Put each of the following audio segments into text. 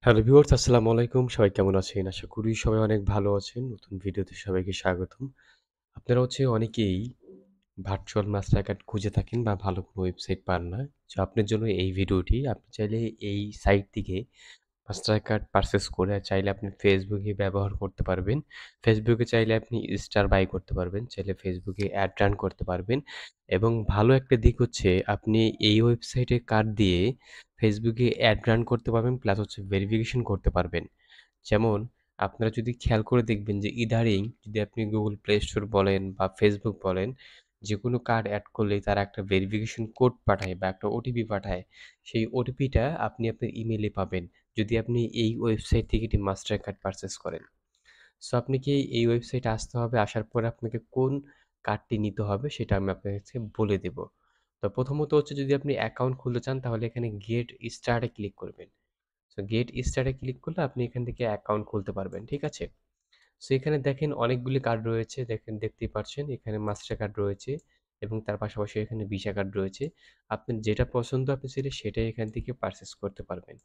Hello viewers, আসসালামু আলাইকুম। সবাই কেমন আছেন? আশা করি সবাই অনেক ভালো আছেন। নতুন ভিডিওতে সবাইকে স্বাগতম। আপনারা অনেকেই ভার্চুয়াল মাস্টার কার্ড খুঁজে থাকেন বা ভালো কোনো ওয়েবসাইট পান না। সো আপনার জন্য এই ভিডিওটি। আপনি চাইলে এই সাইট থেকে মাস্টার কার্ড পারচেজ করে চাইলে আপনি ফেসবুকে ব্যবহার করতে পারবেন। ফেসবুকে চাইলে আপনি স্টার বাই করতে পারবেন। চাইলে ফেসবুকে অ্যাড রান করতে পারবেন এবং ভালো একটা দিক হচ্ছে আপনি এই ওয়েবসাইটে কার্ড দিয়ে ফেসবুকে অ্যাড রান করতে পারবেন প্লাস ভেরিফিকেশন করতে পারবেন। যেমন আপনারা যদি খেয়াল করে দেখবেন যে ইদানিং যদি আপনি Google Play Store বলেন বা Facebook বলেন, যেকোনো কার্ড এড করলেই তারা একটা ভেরিফিকেশন কোড পাঠায় বা একটা ওটিপি পাঠায়। সেই ওটিপিটা আপনি আপনার ইমেইলে পাবেন যদি আপনি এই ওয়েবসাইট থেকে একটি মাস্টার কার্ড পারচেজ করেন। সো আপনাকে এই ওয়েবসাইটে আসতে হবে। আসার পরে আপনাকে কোন কার্ডটি নিতে হবে সেটা আমি আপনাকে বলে দেব। তো প্রথমত হচ্ছে যদি আপনি অ্যাকাউন্ট খুলতে চান তাহলে এখানে গেট স্টার্ট এ ক্লিক করবেন। সো গেট স্টার্ট এ ক্লিক করলে আপনি এখান থেকে অ্যাকাউন্ট খুলতে পারবেন। ঠিক আছে? সো এখানে দেখেন অনেকগুলি কার্ড রয়েছে। দেখতেই পাচ্ছেন এখানে মাস্টার কার্ড রয়েছে এবং তার পাশাপাশি এখানে ভিসা কার্ড রয়েছে। আপনার যেটা পছন্দ আপনি চাইলে সেটাই এখান থেকে পারচেজ করতে পারবেন।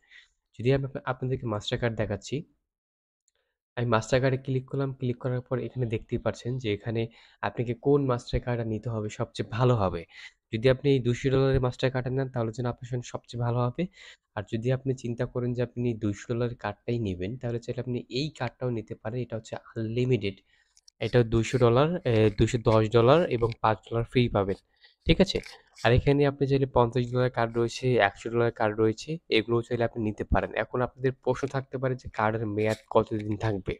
যদি আমি আপনাদেরকে মাস্টার কার্ড দেখাচ্ছি। আমি মাস্টার কার্ডে ক্লিক করলাম। ক্লিক করার পর এখানে দেখতেই পাচ্ছেন যে এখানে আপনাকে কোন মাস্টার কার্ডটা নিতে হবে সবচেয়ে ভালো হবে। যদি আপনি এই $200 এর মাস্টার কার্ডটা নেন তাহলে যেন আপনার জন্য সবচেয়ে ভালো হবে। আর যদি আপনি চিন্তা করেন যে আপনি $200 এর কার্ডটাই নিবেন তাহলে চাইলে আপনি এই কার্ডটাও নিতে পারেন। এটা হচ্ছে আনলিমিটেড। এটা $200 $210 এবং $5 ফ্রি পাবেন। ঠিক আছে? আর এখানে আপনি চাইলে $50 কার্ড রয়েছে, $100 কার্ড রয়েছে। এগুলোও চাইলে আপনি নিতে পারেন। এখন আপনাদের প্রশ্ন থাকতে পারে যে কার্ডের মেয়াদ কতদিন থাকবে?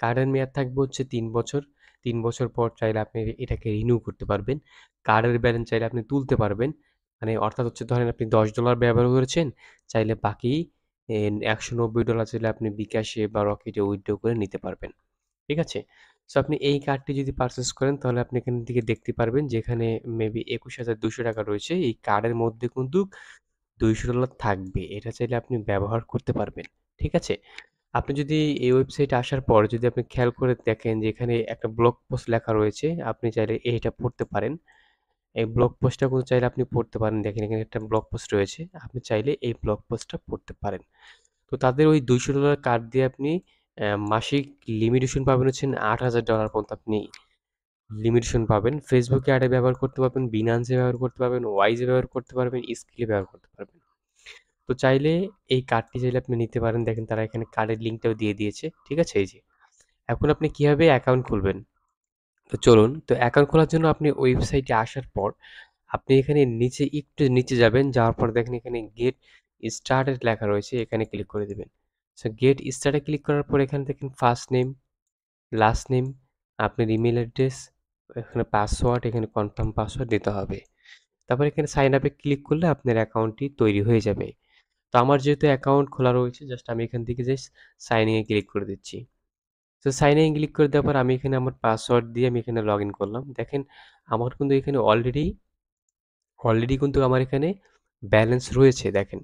কার্ডের মেয়াদ থাকবে হচ্ছে ৩ বছর। ৩ বছর পর চাইলে আপনি এটাকে রিনিউ করতে পারবেন। কার্ডের ব্যালেন্স চাইলে আপনি তুলতে পারবেন। মানে অর্থাৎ হচ্ছে ধরেন আপনি $10 ব্যবহার করেছেন, চাইলে বাকি $190 চাইলে আপনি বিকাশে বা রকেটে উইথড্র করে নিতে পারবেন। ঠিক আছে? সো আপনি এই কার্ডটি যদি পারচেজ করেন তাহলে আপনি এখান থেকে দেখতে পারবেন যে এখানে মেবি ৳২১,২০০ রয়েছে। এই কার্ডের মধ্যে কিন্তু $200 থাকবে। এটা চাইলে আপনি ব্যবহার করতে পারবেন। ঠিক আছে? আপনি যদি এই ওয়েবসাইটে আসার পর যদি আপনি খেয়াল করে দেখেন যে এখানে একটা ব্লগ পোস্ট লেখা রয়েছে, আপনি চাইলে এইটা পড়তে পারেন। এই ব্লগ পোস্টটা কিন্তু চাইলে আপনি পড়তে পারেন। দেখেন এখানে একটা ব্লগ পোস্ট রয়েছে। আপনি চাইলে এই ব্লগ পোস্টটা পড়তে পারেন। তো তাদের ওই $200 কার্ড দিয়ে আপনি মাসিক লিমিটেশন পাবেন হচ্ছেন $৮,০০০ পর্যন্ত আপনি লিমিটেশন পাবেন। Facebook এ অ্যাডে ব্যবহার করতে পারবেন, Binance এ ব্যবহার করতে পারবেন, Wise এ ব্যবহার করতে পারবেন, Skrill এ ব্যবহার করতে পারবেন। তো চাইলে এই কার্ডটি চাইলে আপনি নিতে পারেন। দেখেন তারা এখানে কার্ডের লিঙ্কটাও দিয়ে দিয়েছে। ঠিক আছে? এই যে। এখন আপনি কিভাবে অ্যাকাউন্ট খুলবেন? তো চলুন। তো অ্যাকাউন্ট খোলার জন্য আপনি ওয়েবসাইটে আসার পর আপনি এখানে একটু নিচে যাবেন। যাওয়ার পর দেখেন এখানে গেট স্টার্টেড লেখা রয়েছে। এখানে ক্লিক করে দিবেন। সো গেট স্টার্টে ক্লিক করার পর এখানে দেখেন ফার্স্ট নেম, লাস্ট নেম, আপনার ইমেইল অ্যাড্রেস, এখানে পাসওয়ার্ড, এখানে কনফার্ম পাসওয়ার্ড দিতে হবে। তারপর এখানে সাইন আপে ক্লিক করলে আপনার অ্যাকাউন্টটি তৈরি হয়ে যাবে। তো আমার যেহেতু অ্যাকাউন্ট খোলা রয়েছে জাস্ট আমি এখান থেকে জাস্ট সাইন ইন এ ক্লিক করে দিচ্ছি। তো সাইন ইন ক্লিক করে দেওয়ার পর আমি এখানে আমার পাসওয়ার্ড দিয়ে আমি এখানে লগ ইন করলাম। দেখেন আমার কিন্তু এখানে অলরেডি কিন্তু আমার এখানে ব্যালেন্স রয়েছে দেখেন।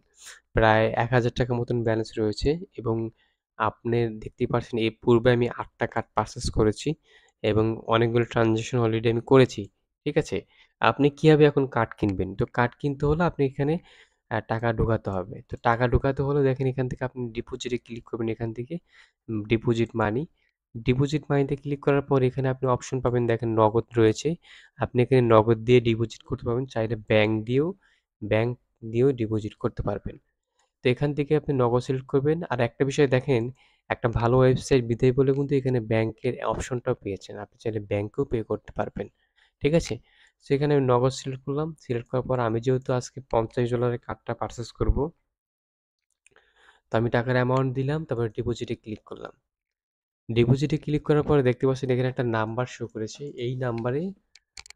প্রায় ৳১,০০০ মতন ব্যালেন্স রয়েছে এবং আপনি দেখতেই পারছেন এর পূর্বে আমি ৮ টা কার্ড পারচেজ করেছি এবং অনেকগুলো ট্রান্সেকশন অলরেডি আমি করেছি। ঠিক আছে? আপনি কিভাবে এখন কার্ড কিনবেন? তো কার্ড কিনতে হলে আপনি এখানে টাকা ঢোকাতে হবে। তো টাকা ঢোকাতে হলে দেখেন এখান থেকে আপনি ডিপোজিটে ক্লিক করবেন এখান থেকে। ডিপোজিট মানি। ডিপোজিট মানিতে ক্লিক করার পর এখানে আপনি অপশন পাবেন দেখেন নগদ রয়েছে। আপনি এখানে নগদ দিয়ে ডিপোজিট করতে পারবেন। চাইলে ব্যাংক দিয়েও ডিপোজিট করতে পারবেন। তো এখান থেকে আপনি নগদ সিলেক্ট করবেন। আর একটা বিষয় দেখেন, একটা ভালো ওয়েবসাইট বিধায় বলে কিন্তু এখানে ব্যাংকের অপশনটাও পেয়েছেন। আপনি চাইলে ব্যাংকেও পে করতে পারবেন। ঠিক আছে? সো এখানে আমি নগদ সিলেক্ট করলাম। সিলেক্ট করার পর আমি যেহেতু আজকে $50 এর কার্ডটা পারচেজ করব, তো আমি টাকার অ্যামাউন্ট দিলাম, তারপরে ডিপোজিটে ক্লিক করলাম। ডিপোজিটে ক্লিক করার পরে দেখতে পাচ্ছেন এখানে একটা নাম্বার শো করেছে। এই নাম্বারে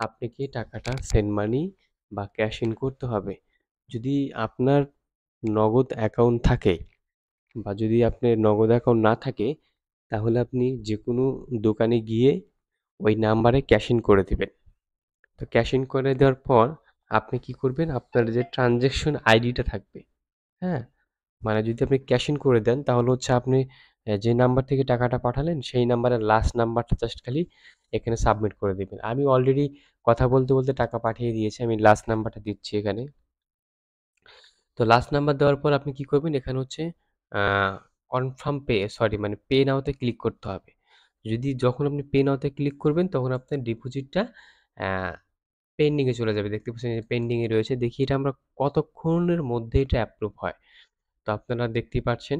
আপনাকে টাকাটা সেন্ড মানি বা ক্যাশ ইন করতে হবে। যদি আপনার নগদ অ্যাকাউন্ট থাকে বা যদি আপনার নগদ অ্যাকাউন্ট না থাকে, তাহলে আপনি যেকোনো দোকানে গিয়ে ওই নাম্বারে ক্যাশ ইন করে দিবেন। তো ক্যাশ ইন করে দেওয়ার পর আপনি কি করবেন? আপনার যে ট্রান্সেকশন আইডিটা থাকবে, হ্যাঁ? মানে যদি আপনি ক্যাশ ইন করে দেন তাহলে হচ্ছে আপনি যে নাম্বার থেকে টাকাটা পাঠালেন সেই নাম্বারের লাস্ট নাম্বারটা জাস্ট খালি এখানে সাবমিট করে দিবেন। আমি অলরেডি কথা বলতে টাকা পাঠিয়ে দিয়েছি। আমি লাস্ট নাম্বারটা দিচ্ছি এখানে। তো লাস্ট নাম্বার দেওয়ার পর আপনি কি করবেন? এখানে হচ্ছে আ কনফার্ম পে সরি মানে পে নাও তে ক্লিক করতে হবে। যখন আপনি পে নাও তে ক্লিক করবেন তখন আপনার ডিপোজিটটা অ্যা পেন্ডিং এ চলে যাবে। দেখতে পাচ্ছেন যে পেন্ডিং এ রয়েছে। দেখি এটা আমরা কতক্ষণের মধ্যে এটা অ্যাপ্রুভ হয়। তো আপনারা দেখতেই পাচ্ছেন।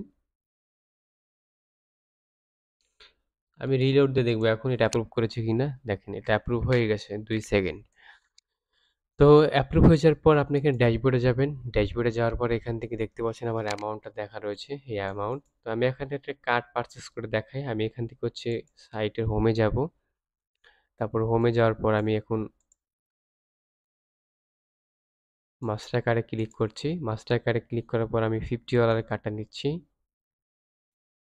আমি রিলোড দিয়ে দেখব এখন এটা অ্যাপ্রুভ করেছে কিনা। দেখেন এটা অ্যাপ্রুভ হয়ে গেছে ২ সেকেন্ড। তো অ্যাপ্রুভ হয়ে যাওয়ার পর আপনি এখানে ড্যাশবোর্ডে যাবেন। ড্যাশবোর্ডে যাওয়ার পর এখান থেকে দেখতে পাচ্ছেন আমার অ্যামাউন্টটা দেখা রয়েছে। এই অ্যামাউন্ট। তো আমি এখানে একটা কার্ড পারচেজ করে দেখাই। আমি এখান থেকে হচ্ছে সাইটের হোমে যাব। তারপর হোমে যাওয়ার পর আমি এখন মাস্টার কার্ডে ক্লিক করছি। মাস্টার কার্ডে ক্লিক করার পর আমি $50 এর কার্ডটা নিচ্ছি।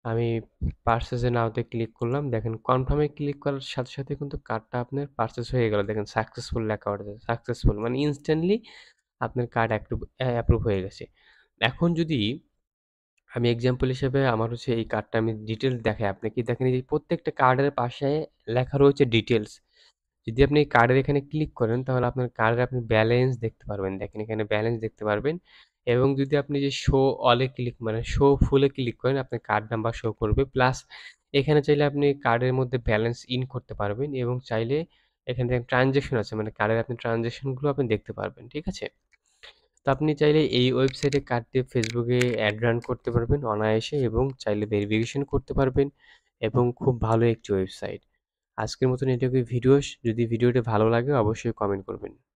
আমি পারচেজ এ নাওতে ক্লিক করলাম। দেখেন কনফার্ম এ ক্লিক করার সাথে, সাথে কিন্তু কার্ডটা আপনার পারচেজ হয়ে গেল। দেখেন সাকসেসফুল লেখা উঠেছে। সাকসেসফুল মানে ইনস্ট্যান্টলি আপনার কার্ড অ্যাপ্রুভ হয়ে গেছে। এখন যদি আমি এক্সাম্পল হিসেবে আমার হচ্ছে এই কার্ডটা আমি ডিটেইলস দেখাই আপনাকে। দেখেন এই যে প্রত্যেকটা কার্ডের পাশে লেখা রয়েছে ডিটেইলস। যদি আপনি এই কার্ডের এখানে ক্লিক করেন তাহলে আপনার কার্ডের আপনি ব্যালেন্স দেখতে পারবেন। দেখেন এখানে ব্যালেন্স দেখতে পারবেন এবং যদি আপনি যে শো অল এ ক্লিক মানে শো ফুল এ ক্লিক করেন আপনার কার্ড নাম্বার শো করবে। প্লাস এখানে চাইলে আপনি কার্ডের মধ্যে ব্যালেন্স ইন করতে পারবেন এবং চাইলে এখানে দেখেন ট্রান্সেকশন আছে মানে কার্ডের আপনি ট্রান্সেকশন গুলো আপনি দেখতে পারবেন। ঠিক আছে? তো আপনি চাইলে এই ওয়েবসাইটে কার্ড দিয়ে ফেসবুকে অ্যাড রান করতে পারবেন অনায়াসে এবং চাইলে ভেরিফিকেশন করতে পারবেন এবং খুব ভালো একটি ওয়েবসাইট। আজকের মতন এটুকুই ভিডিও। যদি ভিডিওটি ভালো লাগে অবশ্যই কমেন্ট করবেন।